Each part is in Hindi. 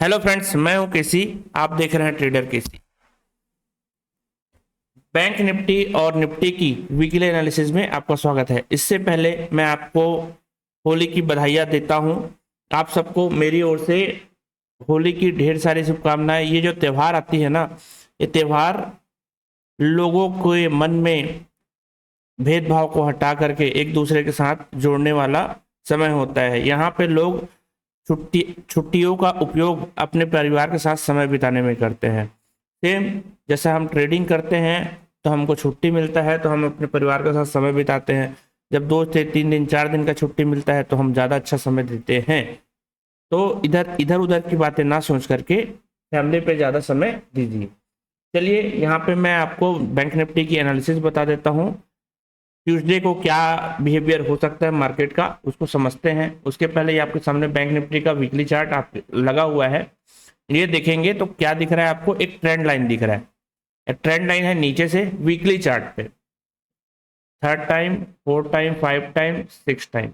हेलो फ्रेंड्स, मैं हूं केसी। आप देख रहे हैं ट्रेडर केसी। बैंक निफ्टी और निफ्टी की वीकली एनालिसिस में आपका स्वागत है। इससे पहले मैं आपको होली की बधाइयाँ देता हूं। आप सबको मेरी ओर से होली की ढेर सारी शुभकामनाएं। ये जो त्यौहार आती है ना, ये त्यौहार लोगों के मन में भेदभाव को हटा करके एक दूसरे के साथ जोड़ने वाला समय होता है। यहाँ पे लोग छुट्टियों का उपयोग अपने परिवार के साथ समय बिताने में करते हैं। सेम जैसा हम ट्रेडिंग करते हैं तो हमको छुट्टी मिलता है तो हम अपने परिवार के साथ समय बिताते हैं। जब 2 से 3 दिन 4 दिन का छुट्टी मिलता है तो हम ज़्यादा अच्छा समय देते हैं। तो इधर इधर उधर की बातें ना सोच करके फैमिली पे ज़्यादा समय दीजिए। चलिए, यहाँ पे मैं आपको बैंक निफ्टी की एनालिसिस बता देता हूँ। ट्यूसडे को क्या बिहेवियर हो सकता है मार्केट का, उसको समझते हैं। उसके पहले ये आपके सामने बैंक निफ्टी का वीकली चार्ट आप लगा हुआ है। ये देखेंगे तो क्या दिख रहा है आपको? एक ट्रेंड लाइन दिख रहा है। एक ट्रेंड लाइन है नीचे से वीकली चार्ट पे। 3rd time, 4th time, 5th time, 6th time.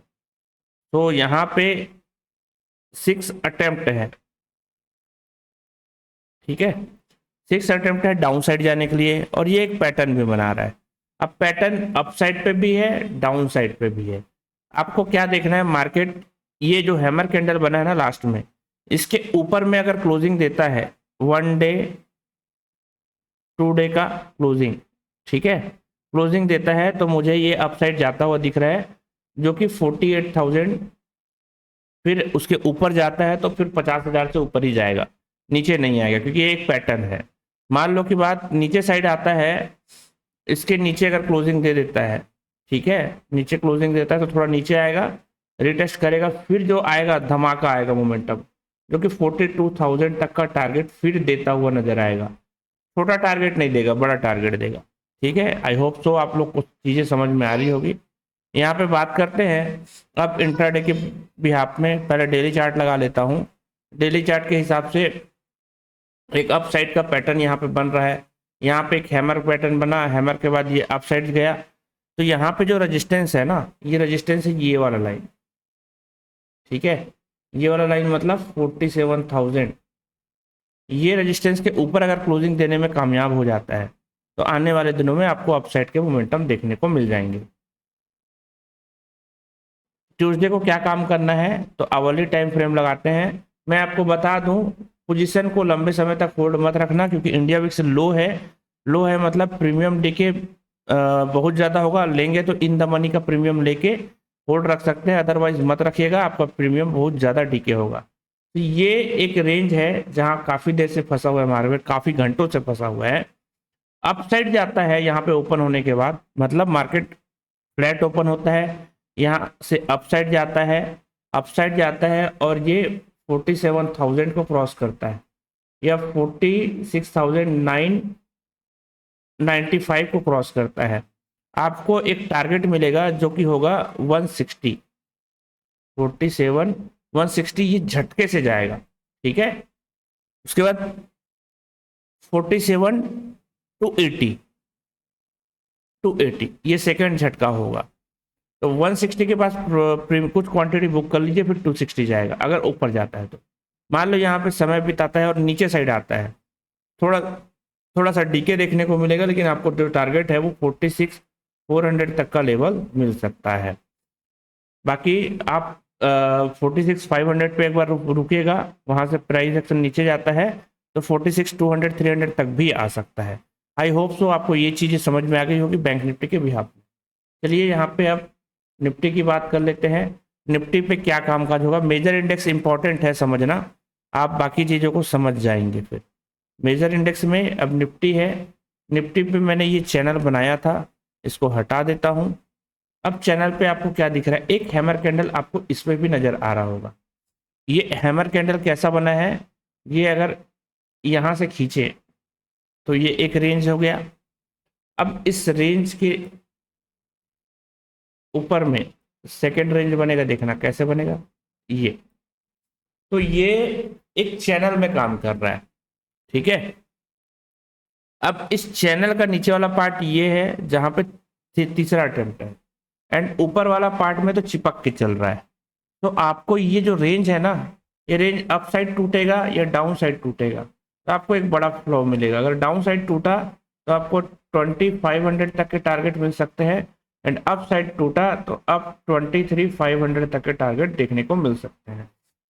तो यहाँ पे 6 अटेम्प्ट है। ठीक है, 6 अटेम्प्ट है डाउन साइड जाने के लिए, और ये एक पैटर्न भी बना रहा है। अब पैटर्न अप साइड पे भी है, डाउन साइड पे भी है। आपको क्या देखना है? मार्केट ये जो हैमर कैंडल बना है ना लास्ट में, इसके ऊपर में अगर क्लोजिंग देता है, 1 डे 2 डे का क्लोजिंग, ठीक है, क्लोजिंग देता है तो मुझे ये अपसाइड जाता हुआ दिख रहा है, जो कि 48,000। फिर उसके ऊपर जाता है तो फिर 50,000 से ऊपर ही जाएगा, नीचे नहीं आएगा, क्योंकि ये एक पैटर्न है। मान लो कि बात नीचे साइड आता है, इसके नीचे अगर क्लोजिंग दे देता है, ठीक है, नीचे क्लोजिंग देता है तो थोड़ा नीचे आएगा, रिटेस्ट करेगा, फिर जो आएगा धमाका आएगा मोमेंटम, जो कि 42,000 तक का टारगेट फिर देता हुआ नजर आएगा। छोटा टारगेट नहीं देगा, बड़ा टारगेट देगा। ठीक है, आई होप सो आप लोग को चीजें समझ में आ रही होगी। यहाँ पे बात करते हैं अब इंट्राडे के बिहाफ में। पहले डेली चार्ट लगा लेता हूँ। डेली चार्ट के हिसाब से एक अप साइड का पैटर्न यहाँ पे बन रहा है। यहाँ पे एक हैमर पैटर्न बना, हैमर के बाद ये अप साइड गया। तो यहाँ पे जो रेजिस्टेंस है ना, ये रेजिस्टेंस है ये वाला लाइन। ठीक है, ये वाला लाइन मतलब 47,000। ये रेजिस्टेंस के ऊपर अगर क्लोजिंग देने में कामयाब हो जाता है तो आने वाले दिनों में आपको अपसाइड के मोमेंटम देखने को मिल जाएंगे। ट्यूसडे को क्या काम करना है, तो आवरली टाइम फ्रेम लगाते हैं। मैं आपको बता दूं, पोजीशन को लंबे समय तक होल्ड मत रखना, क्योंकि इंडिया विक्स लो है। लो है मतलब प्रीमियम डीके बहुत ज़्यादा होगा। लेंगे तो इन द मनी का प्रीमियम लेके होल्ड रख सकते हैं, अदरवाइज मत रखिएगा, आपका प्रीमियम बहुत ज़्यादा डीके होगा। तो ये एक रेंज है जहाँ काफ़ी देर से फंसा हुआ है मार्केट, काफ़ी घंटों से फंसा हुआ है। अपसाइड जाता है यहाँ पे ओपन होने के बाद, मतलब मार्केट फ्लैट ओपन होता है, यहाँ से अपसाइड जाता है, अपसाइड जाता है और ये 47,000 को क्रॉस करता है, या 46,995 को क्रॉस करता है। आपको एक टारगेट मिलेगा जो कि होगा 160, 47 160, ये झटके से जाएगा। ठीक है, उसके बाद 47 टू 80, ये सेकंड झटका होगा। तो 160 के पास कुछ क्वांटिटी बुक कर लीजिए, फिर 260 जाएगा अगर ऊपर जाता है तो। मान लो यहाँ पे समय बिताता है और नीचे साइड आता है, थोड़ा थोड़ा सा डीके देखने को मिलेगा, लेकिन आपको जो टारगेट है वो 46,400 तक का लेवल मिल सकता है। बाकी आप 46,500 पे एक बार रुकिएगा, वहां से प्राइस एक्शन नीचे जाता है तो 46,200 300 तक भी आ सकता है। आई होप सो आपको ये चीज़ें समझ में आ गई होगी बैंक निफ्टी के बिहाफ में। चलिए यहाँ पे अब निफ्टी की बात कर लेते हैं। निफ्टी पे क्या कामकाज होगा? मेजर इंडेक्स इंपॉर्टेंट है समझना, आप बाकी चीज़ों को समझ जाएंगे फिर। मेजर इंडेक्स में अब निफ्टी है। निफ्टी पे मैंने ये चैनल बनाया था, इसको हटा देता हूँ। अब चैनल पे आपको क्या दिख रहा है? एक हैमर कैंडल आपको इसमें भी नजर आ रहा होगा। ये हैमर कैंडल कैसा बना है? ये अगर यहाँ से खींचे तो ये एक रेंज हो गया। अब इस रेंज के ऊपर में सेकेंड रेंज बनेगा, देखना कैसे बनेगा। ये तो ये एक चैनल में काम कर रहा है। ठीक है, अब इस चैनल का नीचे वाला पार्ट ये है जहां पे तीसरा अटेम्प्ट है, एंड ऊपर वाला पार्ट में तो चिपक के चल रहा है। तो आपको ये जो रेंज है ना, ये रेंज अप साइड टूटेगा या डाउन साइड टूटेगा तो आपको एक बड़ा फ्लो मिलेगा। अगर डाउन साइड टूटा तो आपको 2500 तक के टारगेट मिल सकते हैं, एंड अप साइड टूटा तो अप 23,500 तक के टारगेट देखने को मिल सकते हैं।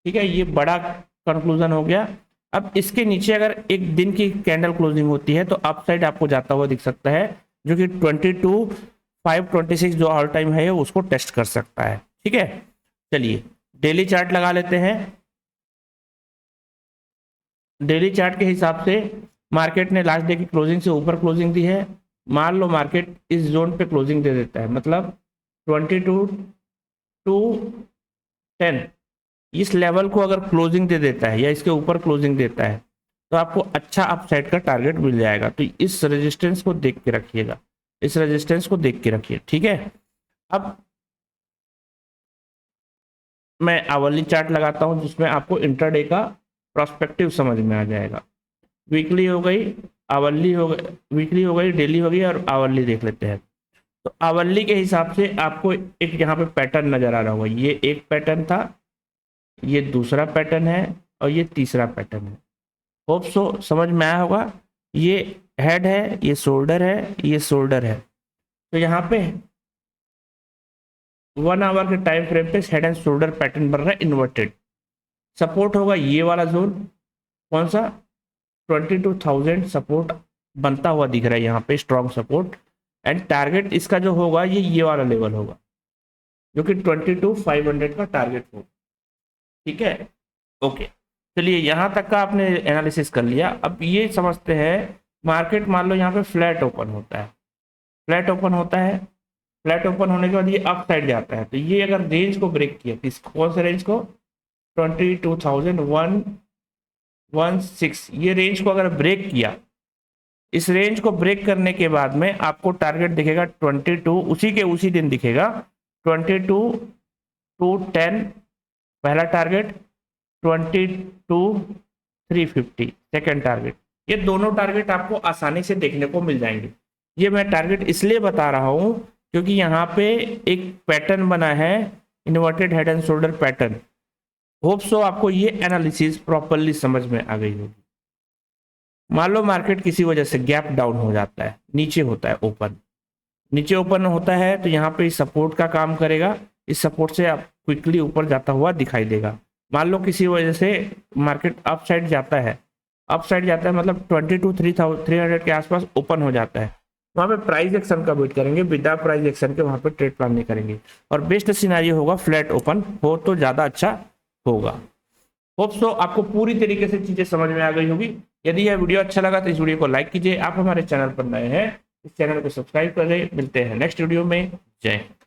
ठीक है, ये बड़ा कंक्लूजन हो गया। अब इसके नीचे अगर एक दिन की कैंडल क्लोजिंग होती है तो अप साइड आपको जाता हुआ दिख सकता है, जो कि 22,526 जो ऑल टाइम है उसको टेस्ट कर सकता है। ठीक है, चलिए डेली चार्ट लगा लेते हैं। डेली चार्ट के हिसाब से मार्केट ने लास्ट डे की क्लोजिंग से ऊपर क्लोजिंग दी है। मान लो मार्केट इस जोन पे क्लोजिंग दे देता है, मतलब 22,210 इस लेवल को अगर क्लोजिंग दे देता है या इसके ऊपर क्लोजिंग देता है तो आपको अच्छा अपसाइड का टारगेट मिल जाएगा। तो इस रेजिस्टेंस को देख के रखिएगा, इस रेजिस्टेंस को देख के रखिए। ठीक है, अब मैं आवरली चार्ट लगाता हूं जिसमें आपको इंट्राडे का प्रोस्पेक्टिव समझ में आ जाएगा। वीकली हो गई, आवरली हो गई, वीकली हो गई, डेली हो गई और आवरली देख लेते हैं। तो आवरली के हिसाब से आपको एक यहाँ पे पैटर्न नजर आ रहा होगा। ये एक पैटर्न था, ये दूसरा पैटर्न है और ये तीसरा पैटर्न है। होप सो समझ में आया होगा। ये हेड है, ये शोल्डर है, ये शोल्डर है। तो यहाँ पे 1 आवर के टाइम फ्रेम पे हेड एंड शोल्डर पैटर्न बन रहा है इन्वर्टेड। सपोर्ट होगा ये वाला जोन, कौन सा 22,000 सपोर्ट बनता हुआ दिख रहा है यहाँ पे, स्ट्रॉन्ग सपोर्ट। एंड टारगेट इसका जो होगा ये वाला लेवल होगा जो कि 22,500 का टारगेट होगा। ठीक है, ओके, चलिए यहाँ तक का आपने एनालिसिस कर लिया। अब ये समझते हैं मार्केट मान लो यहाँ पे फ्लैट ओपन होता है, फ्लैट ओपन होता है, फ्लैट ओपन होने के बाद ये अप साइड जाता है। तो ये अगर रेंज को ब्रेक किया, किस कौन से रेंज को, 22,116 ये रेंज को अगर ब्रेक किया, इस रेंज को ब्रेक करने के बाद में आपको टारगेट दिखेगा 22, उसी के उसी दिन दिखेगा 22,210 पहला टारगेट, 22,350 सेकेंड टारगेट। ये दोनों टारगेट आपको आसानी से देखने को मिल जाएंगे। ये मैं टारगेट इसलिए बता रहा हूं क्योंकि यहाँ पे एक पैटर्न बना है, inverted head and shoulder pattern. Hope so आपको ये एनालिसिस प्रॉपरली समझ में आ गई होगी। मान लो मार्केट किसी वजह से गैप डाउन हो जाता है, नीचे होता है ओपन, नीचे ओपन होता है तो यहाँ पे सपोर्ट का काम करेगा। इस सपोर्ट से आप क्विकली ऊपर जाता हुआ दिखाई देगा। मान लो किसी वजह से मार्केट अप साइड जाता है, अप साइड जाता है मतलब 22,300 के आसपास ओपन हो जाता है, वहाँ पे प्राइस एक्शन का वेट करेंगे, विदाउट प्राइस एक्शन के वहाँ पे ट्रेड प्लान नहीं करेंगे। और बेस्ट सिनेरियो होगा फ्लैट ओपन हो तो ज़्यादा अच्छा होगा। होप सो आपको पूरी तरीके से चीज़ें समझ में आ गई होगी। यदि यह वीडियो अच्छा लगा तो इस वीडियो को लाइक कीजिए। आप हमारे चैनल पर नए हैं, इस चैनल को सब्सक्राइब करें। मिलते हैं नेक्स्ट वीडियो में। जय हिंद।